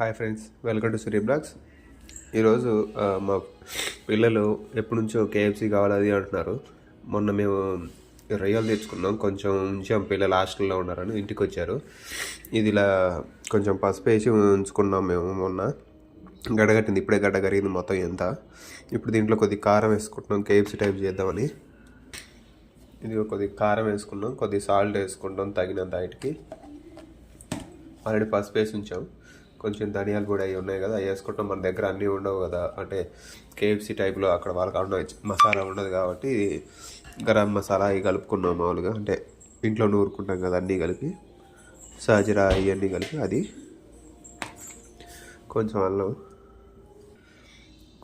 Hi friends, welcome to Surya blogs. ఈరోజు మా పిల్లలు ఎప్పటి నుంచో కేఎఫ్సీ కావాలి అది అంటున్నారు. మొన్న మేము రొయ్యలు తెచ్చుకున్నాం, కొంచెం ఉంచాం. పిల్లలు హాస్టల్లో ఉన్నారని ఇంటికి వచ్చారు. ఇది ఇలా కొంచెం పసుపు వేసి ఉంచుకున్నాం మేము. మొన్న గడ్డగట్టింది, ఇప్పుడే గడ్డ కరిగింది మొత్తం ఎంత. ఇప్పుడు దీంట్లో కొద్దిగా కారం వేసుకుంటున్నాం, కేఎఫ్సీ టైప్ చేద్దామని. ఇది కొద్దిగా కారం వేసుకున్నాం, కొద్దిగా సాల్ట్ వేసుకుంటాం తగినంత హైట్కి. ఆల్రెడీ పసుపు వేసి ఉంచాం. కొంచెం ధనియాలు కూడా అవి ఉన్నాయి కదా, అవి వేసుకుంటాం. మన దగ్గర అన్నీ ఉండవు కదా, అంటే కేఎఫ్సీ టైప్లో అక్కడ వాళ్ళకి ఉండవు, మసాలా ఉండదు కాబట్టి గరం మసాలా అవి కలుపుకున్నాం మామూలుగా. అంటే ఇంట్లో నూరుకుంటాం కదా అన్నీ కలిపి, సాజీరా ఇవన్నీ కలిపి. అది కొంచెం అల్లం,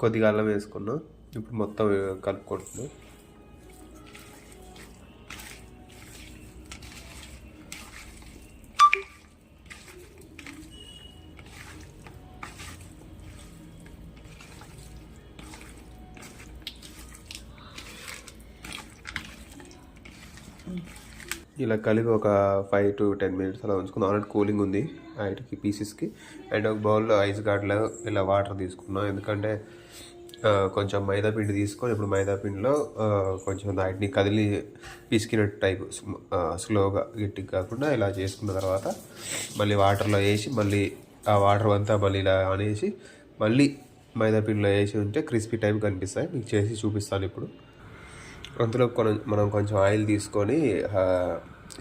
కొద్దిగా అల్లం వేసుకున్నాం. ఇప్పుడు మొత్తం కలుపుకుంటున్నాం. ఇలా కలిపి ఒక 5 to 10 minutes అలా ఉంచుకుందాం. ఆల్రెడీ కూలింగ్ ఉంది వాటికి పీసెస్కి. అండ్ ఒక బౌల్లో ఐస్ గార్డ్లో ఇలా వాటర్ తీసుకున్నాం, ఎందుకంటే కొంచెం మైదా పిండి తీసుకొని ఇప్పుడు మైదా పిండిలో కొంచెం వాటిని కదిలి పిసికినట్టు టైప్ స్లోగా గట్టిగా కాకుండా ఇలా చేసుకున్న తర్వాత మళ్ళీ వాటర్లో వేసి, మళ్ళీ ఆ వాటర్ అంతా మళ్ళీ ఇలా అనేసి మళ్ళీ మైదా పిండిలో వేసి ఉంటే క్రిస్పీ టైప్ కనిపిస్తాయి. మీకు చేసి చూపిస్తాను ఇప్పుడు. అంతలో మనం కొంచెం ఆయిల్ తీసుకొని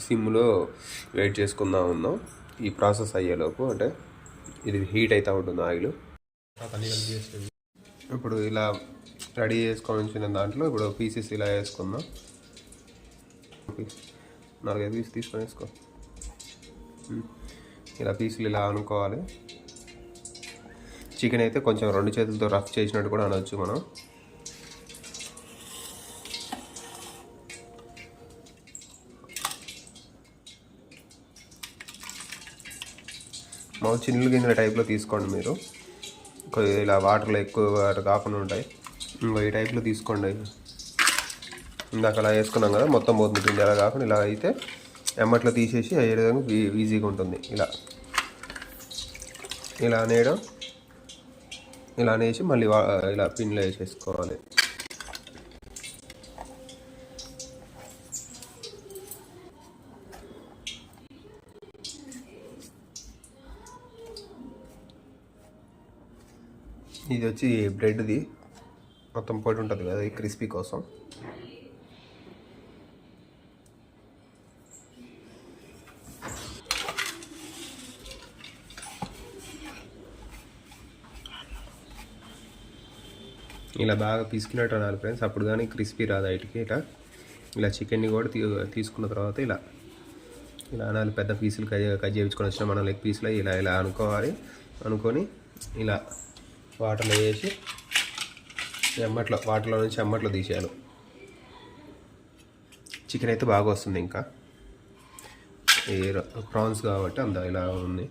సిమ్లో వెయిట్ చేసుకుందాం ఉన్నాం ఈ ప్రాసెస్ అయ్యేలోపు. అంటే ఇది హీట్ అవుతూ ఉంటుంది ఆయిల్. ఇప్పుడు ఇలా రెడీ చేసుకొని దాంట్లో ఇప్పుడు పీసెస్ ఇలా వేసుకుందాం. 4-5 పీస్ తీసుకొని వేసుకో. ఇలా పీసులు ఇలా అనుకోవాలి. చికెన్ అయితే కొంచెం 2 చేతులతో రఫ్ చేసినట్టు కూడా అనవచ్చు మనం. మామూలు చిన్నలు గిన్నెల టైప్లో తీసుకోండి మీరు. ఇలా వాటర్లో ఎక్కువ కాకుండా ఉంటాయి. ఈ టైప్లో తీసుకోండి. ఇందాక అలా వేసుకున్నాం కదా, మొత్తం పోతుంది పిండి. అలా కాకుండా ఇలా అయితే ఎమ్మట్లో తీసేసి అయ్యే విధంగా ఈజీగా ఉంటుంది. ఇలా అనేయడం, ఇలా అనేసి మళ్ళీ ఇలా పిండిలో వేసేసుకోవాలి. ఇది వచ్చి బ్రెడ్ది మొత్తం పొడి ఉంటుంది కదా, ఈ క్రిస్పీ కోసం. ఇలా బాగా పిసికినట్టు అనాలి ఫ్రెండ్స్, అప్పుడు కానీ క్రిస్పీ రాదు బయటికి. ఇలా చికెన్ని కూడా తీసుకున్న తర్వాత ఇలా అనాలి. పెద్ద పీసులు కట్ చేయించుకొని వచ్చిన మనం లెగ్ పీసులు ఇలా అనుకోవాలి. అనుకొని ఇలా వాటర్లో వేసి వాటర్లో నుంచి ఎమ్మట్లో తీసేయాలి. చికెన్ అయితే బాగా వస్తుంది. ఇంకా ఈ ప్రాన్స్ కాబట్టి ఇలా ఉంది.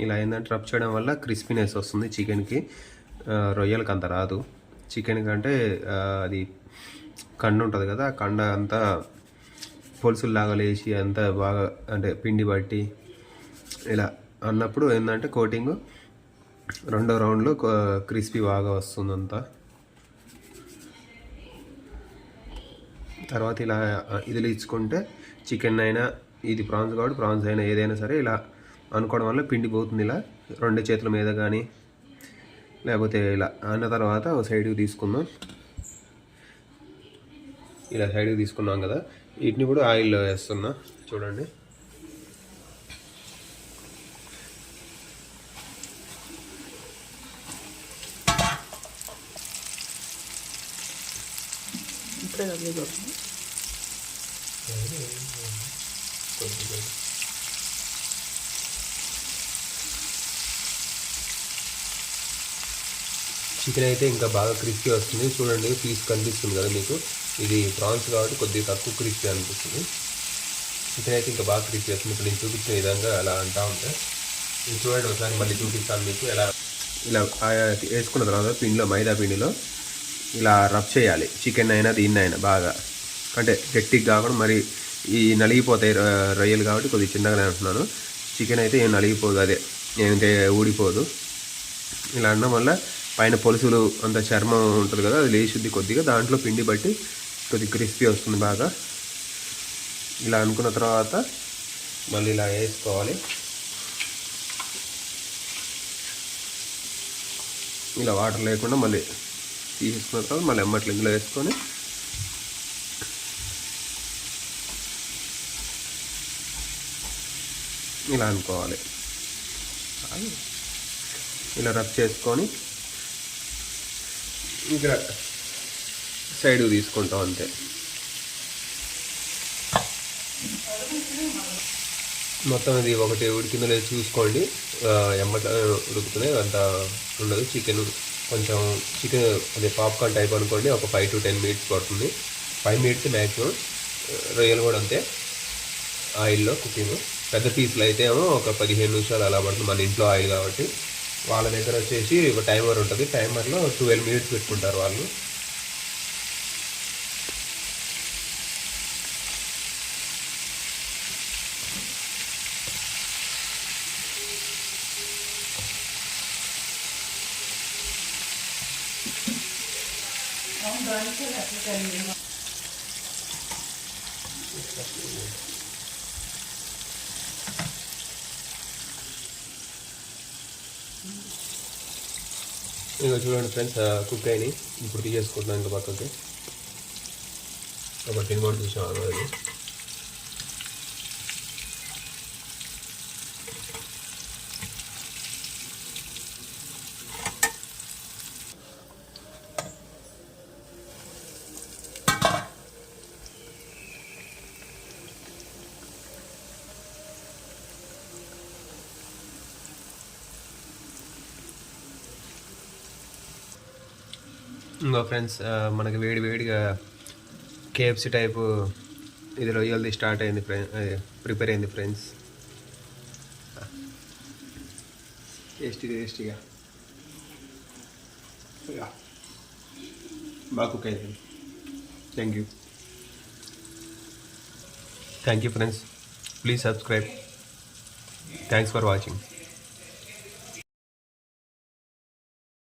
ఇలా ఏంటంటే రబ్ చేయడం వల్ల క్రిస్పీనెస్ వస్తుంది చికెన్కి. రొయ్యలకి అంత రాదు. చికెన్ కంటే అది కండ ఉంటుంది కదా, ఆ కండ అంతా పొలుసుల్లాగా లేచి అంతా బాగా అంటే పిండి బట్టి ఇలా అన్నప్పుడు ఏంటంటే కోటింగ్ 2వ రౌండ్లో క్రిస్పీ బాగా వస్తుంది అంతా. తర్వాత ఇలా ఇదిలో ఇచ్చుకుంటే చికెన్ అయినా, ఇది ప్రాన్స్ కాబట్టి ప్రాన్స్ అయినా ఏదైనా సరే ఇలా అనుకోవడం వల్ల పిండి పోతుంది. ఇలా 2 చేతుల మీద కానీ లేకపోతే ఇలా అన్న తర్వాత ఒక సైడ్కి తీసుకుందాం. ఇలా సైడ్కి తీసుకున్నాం కదా, వీటిని కూడా ఆయిల్లో వేస్తున్నా చూడండి. చికెన్ అయితే ఇంకా బాగా క్రిస్పీ వస్తుంది. చూడండి, పీస్ కనిపిస్తుంది కదా మీకు. ఇది ప్రాన్స్ కాబట్టి కొద్దిగా తక్కువ క్రిస్పీ అనిపిస్తుంది. చికెన్ అయితే ఇంకా బాగా క్రిస్పీ వస్తుంది. ఇప్పుడు నేను చూపించిన విధంగా అలా అంటూ ఉంటే ఇది చూడండి. ఒకసారి మళ్ళీ చూపిస్తాను మీకు. ఇలా వేసుకున్న తర్వాత పిండిలో, మైదా పిండిలో ఇలా రబ్ చేయాలి. చికెన్ అయినా దీన్ని అయినా బాగా, అంటే గట్టిగా కాకుండా మరి ఈ నలిగిపోతాయి రొయ్యలు కాబట్టి కొద్దిగా చిన్నగానే అంటున్నాను. చికెన్ అయితే ఏం నలిగిపోదు, అదే ఏంటంటే ఊడిపోదు. ఇలా అనడం వల్ల పైన పొలుసులు అంత చర్మం ఉంటుంది కదా, అది లేచుద్ది కొద్దిగా. దాంట్లో పిండి బట్టి కొద్దిగా క్రిస్పీ వస్తుంది బాగా. ఇలా అనుకున్న తర్వాత మళ్ళీ ఇలా వేసుకోవాలి. ఇలా వాటర్ లేకుండా మళ్ళీ తీసేసుకున్న తర్వాత మళ్ళీ ఎమ్మట్లు ఇందులో వేసుకొని ఇలా అనుకోవాలి. ఇలా రబ్ చేసుకొని ఇంకా సైడ్కి తీసుకుంటాం అంతే. మొత్తం ఇది ఒకటి ఉడికిందో లేదో చూసుకోండి. ఎమ్మట ఉడుకుతున్నాయి, అంత ఉండదు. చికెన్ కొంచెం అదే పాప్కార్న్ టైప్ అనుకోండి, ఒక 5 to 10 minutes పడుతుంది. 5 minutes మ్యాక్సిమం. రొయ్యలు కూడా అంతే, ఆయిల్లో కుకింగ్. పెద్ద పీసులు అయితే ఏమో ఒక 15 నిమిషాలు అలా పడుతుంది, మన ఇంట్లో ఆయిల్ కాబట్టి. వాళ్ళ దగ్గర వచ్చేసి ఒక టైమర్ ఉంటుంది, టైమర్లో 12 minutes పెట్టుకుంటారు వాళ్ళు. ఇంకా చూడండి ఫ్రెండ్స్, కుక్ అయినాయి. ఇప్పుడు తీసేసుకుంటున్నాను ఇంకా పక్కకి. ఒక 10 కూడా చూసాం అది. ఇంకా ఫ్రెండ్స్, మనకి వేడిగా కేఎఫ్సి టైపు ఇది రొయ్యలది స్టార్ట్ అయింది, ప్రిపేర్ అయింది ఫ్రెండ్స్. టేస్టీగా బాగా కుక్ అయింది. Thank you friends. Please subscribe. Thanks for watching.